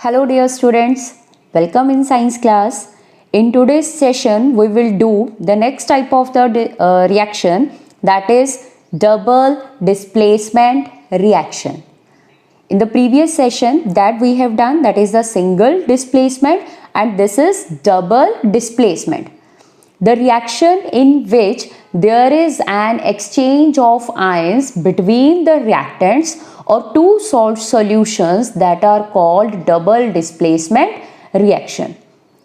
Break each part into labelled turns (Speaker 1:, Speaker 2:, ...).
Speaker 1: Hello dear students, welcome in science class. In today's session we will do the next type of the reaction, that is double displacement reaction. In the previous session that we have done, that is the single displacement, and this is double displacement. The reaction in which there is an exchange of ions between the reactants or two salt solutions, that are called double displacement reaction.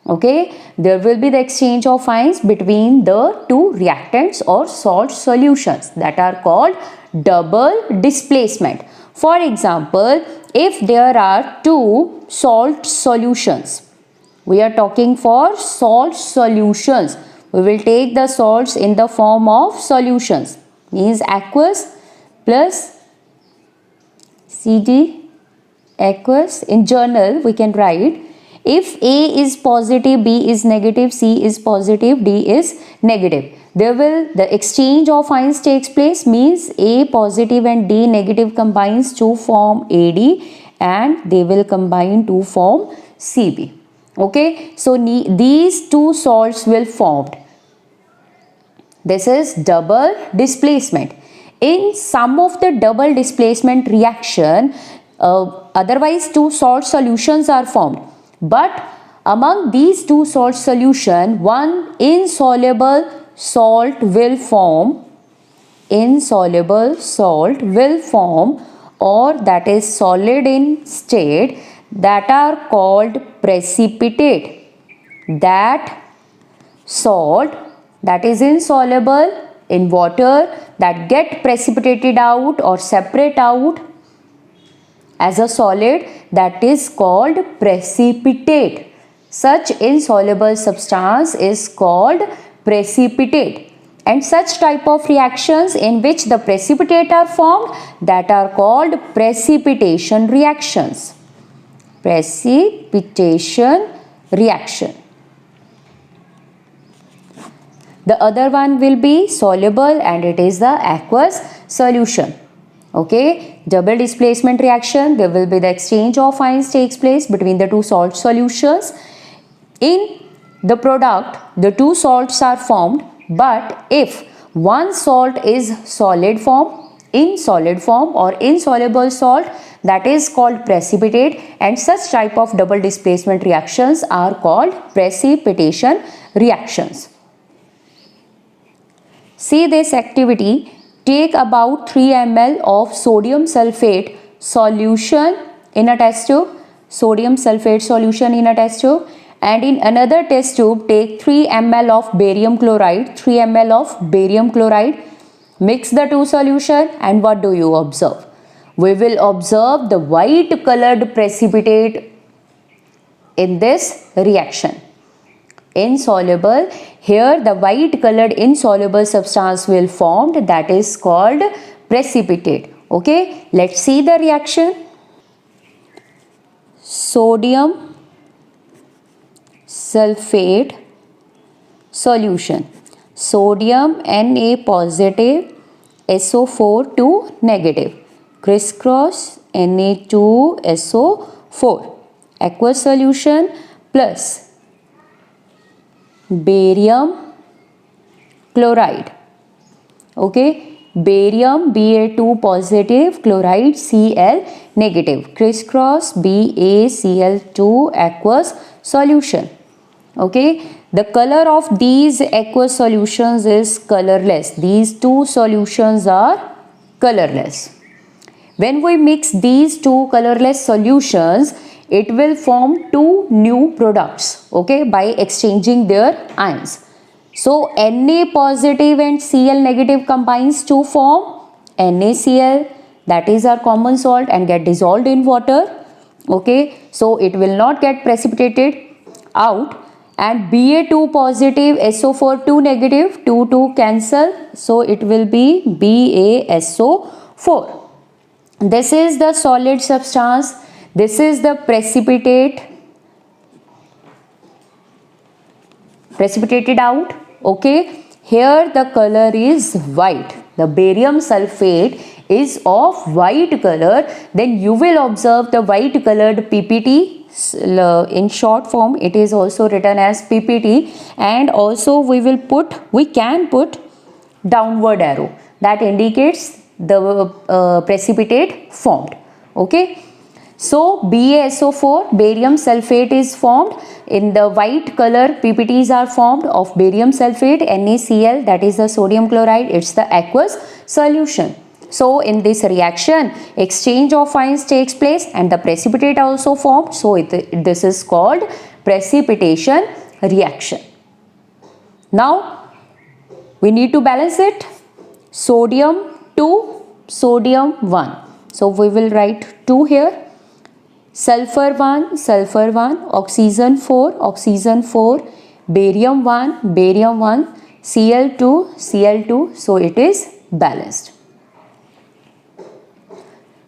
Speaker 1: Okay, there will be the exchange of ions between the two reactants or salt solutions, that are called double displacement. For example, if there are two salt solutions, we are talking for salt solutions. We will take the salts in the form of solutions, means aqueous plus CD, aqueous. In journal we can write, if A is positive, B is negative, C is positive, D is negative, the exchange of ions takes place, means A positive and D negative combines to form AD and they will combine to form CB. Okay, so these two salts will formed. This is double displacement. In some of the double displacement reaction, otherwise two salt solutions are formed, but among these two salt solution, one insoluble salt will form, or that is solid in state, that are called precipitate. That salt that is insoluble in water, that get precipitated out or separate out as a solid, that is called precipitate. Such insoluble substance is called precipitate, and such type of reactions in which the precipitate are formed, that are called precipitation reactions. Precipitation reaction. The other one will be soluble and it is the aqueous solution. Okay, double displacement reaction, there will be the exchange of ions takes place between the two salt solutions. In the product, the two salts are formed, but if one salt is solid form, in solid form or insoluble salt, that is called precipitate, and such type of double displacement reactions are called precipitation reactions. See this activity. Take about 3 ml of sodium sulfate solution in a test tube, sodium sulfate solution in a test tube, and in another test tube take 3 ml of barium chloride, mix the two solution, and what do you observe? We will observe the white colored precipitate in this reaction. Insoluble, here the white colored insoluble substance will formed, that is called precipitate. Okay, let's see the reaction. Sodium sulfate solution, sodium Na positive, SO4 2 negative, crisscross Na2SO4, aqueous solution plus barium chloride. Okay, barium Ba2 positive, chloride Cl negative, crisscross BaCl2 aqueous solution. Okay, the color of these aqueous solutions is colorless. These two solutions are colorless. When we mix these two colorless solutions, it will form two new products, okay, by exchanging their ions. So Na positive and Cl negative combines to form NaCl, that is our common salt, and get dissolved in water. Okay, so it will not get precipitated out, and Ba2 positive, SO4 2 negative, 2 cancel, so it will be BaSO4. This is the solid substance. This is the precipitated out. Okay, here the color is white. the barium sulfate is of white color, then you will observe the white colored PPT. In short form it is also written as PPT, and also we can put downward arrow that indicates the precipitate formed. Okay, so BaSO4, barium sulfate, is formed. In the white color PPTs are formed of barium sulfate. NaCl, that is the sodium chloride, it's the aqueous solution. So in this reaction, exchange of ions takes place and the precipitate also formed. So this is called precipitation reaction. Now we need to balance it. Sodium 2, sodium 1. So we will write 2 here. Sulfur 1, sulfur 1, oxygen 4, oxygen 4, barium 1, barium 1, Cl2, Cl2. So it is balanced.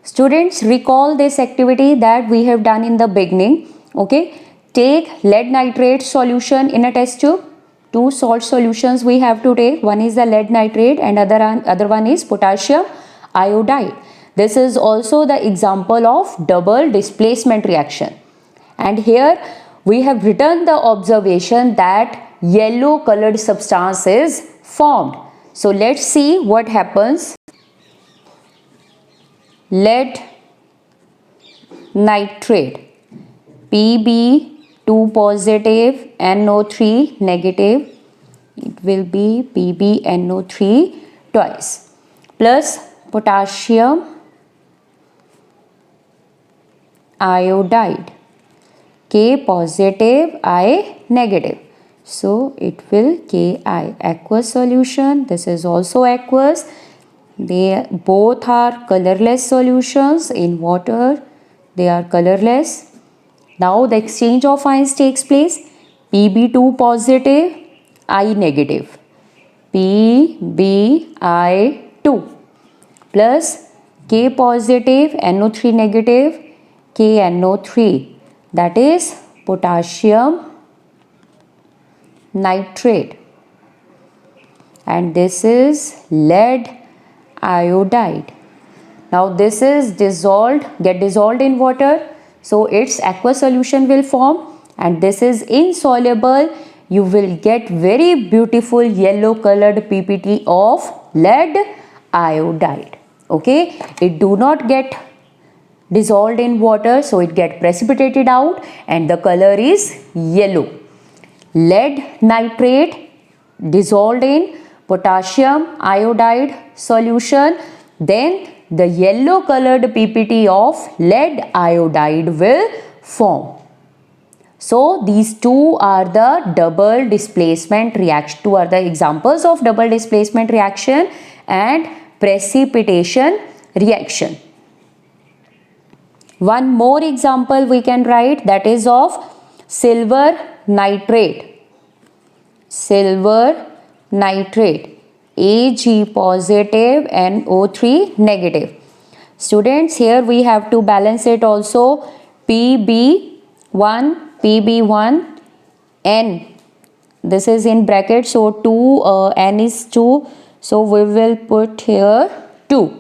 Speaker 1: Students, recall this activity that we have done in the beginning. Okay, take lead nitrate solution in a test tube. 2 salt solutions we have to take. One is the lead nitrate and other one is potassium iodide. This is also the example of double displacement reaction. And here we have written the observation that yellow colored substance is formed. So let's see what happens. Lead nitrate, Pb2 positive, NO3 negative, it will be PbNO3 twice, plus potassium iodide, K positive, I negative. So it will Ki, aqueous solution. This is also aqueous. They both are colorless solutions. In water they are colorless. Now the exchange of ions takes place. Pb2 positive, I negative, PbI2 plus K positive, NO3 negative, KNO3, that is potassium nitrate, and this is lead iodide. Now this is get dissolved in water, so its aqueous solution will form, and this is insoluble. You will get very beautiful yellow colored PPT of lead iodide. Okay, it do not get dissolved in water, so it get precipitated out and the color is yellow. Lead nitrate dissolved in potassium iodide solution, then the yellow colored PPT of lead iodide will form. So these two are the double displacement reaction. Two are the examples of double displacement reaction and precipitation reaction. One more example we can write, that is of silver nitrate. Silver nitrate, Ag positive and O3 negative. Students, here we have to balance it also. Pb1, N. This is in bracket, so 2, N is 2. So we will put here 2.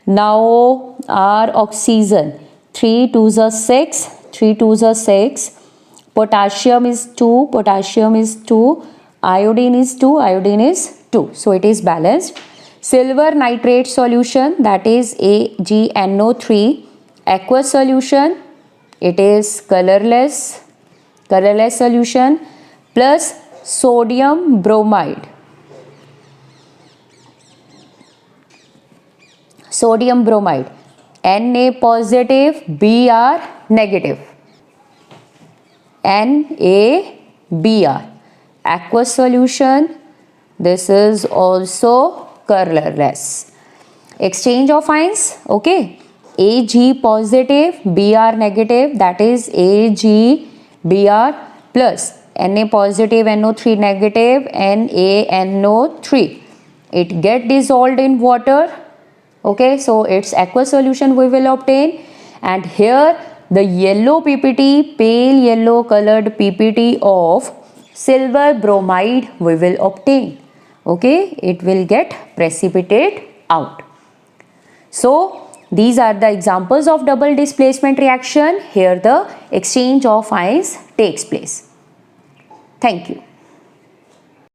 Speaker 1: Now our oxygen, 3 2s are 6, 3 2s are 6. Potassium is 2, potassium is 2. Iodine is 2, iodine is 2. So it is balanced. Silver nitrate solution, that is AgNO3, aqueous solution. It is colorless solution, plus sodium bromide. Sodium bromide, Na positive, Br negative. NaBr, aqueous solution. This is also colorless. Exchange of ions, okay. Ag positive, Br negative, that is AgBr plus Na positive, NO3 negative, NaNO3. It get dissolved in water. Okay, so its aqueous solution we will obtain, and here the yellow PPT, pale yellow colored PPT of silver bromide we will obtain. Okay, it will get precipitate out. So these are the examples of double displacement reaction. Here the exchange of ions takes place. Thank you.